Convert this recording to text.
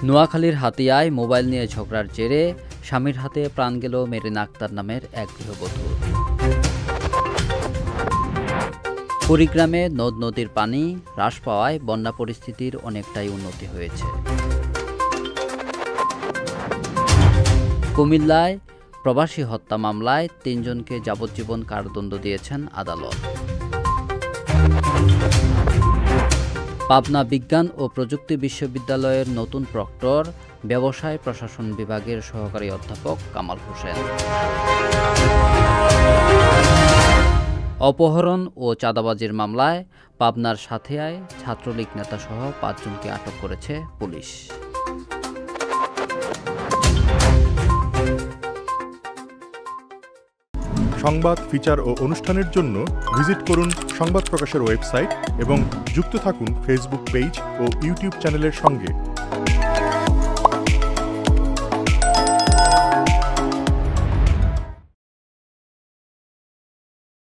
নোয়াখালীর হাতিয়ায় মোবাইল নিয়ে ঝগড়ার জেরে স্বামীর হাতে প্রাণ গেল মেরিন আক্তার নামের এক গৃহবধূর। কুড়িগ্রামে নদ নদীর পানি হ্রাস পাওয়ায় বন্যা পরিস্থিতির অনেকটাই উন্নতি হয়েছে। কুমিল্লায় প্রবাসী হত্যা মামলায় ৩ জনকে যাবজ্জীবন কারাদণ্ড দিয়েছেন আদালত। পাবনা বিজ্ঞান ও প্রযুক্তি বিশ্ববিদ্যালয়ের নতুন প্রক্টর ব্যবসায় প্রশাসন বিভাগের সহকারী অধ্যাপক কামাল হোসেন। অপহরণ ও চাঁদাবাজির মামলায় পাবনার সাথিয়ায় ছাত্রলীগ নেতাসহ ৫ জনকে আটক করেছে পুলিশ। সংবাদ, ফিচার ও অনুষ্ঠানের জন্য ভিজিট করুন সংবাদ প্রকাশের ওয়েবসাইট এবং যুক্ত থাকুন ফেসবুক পেজ ও ইউটিউব চ্যানেলের সঙ্গে।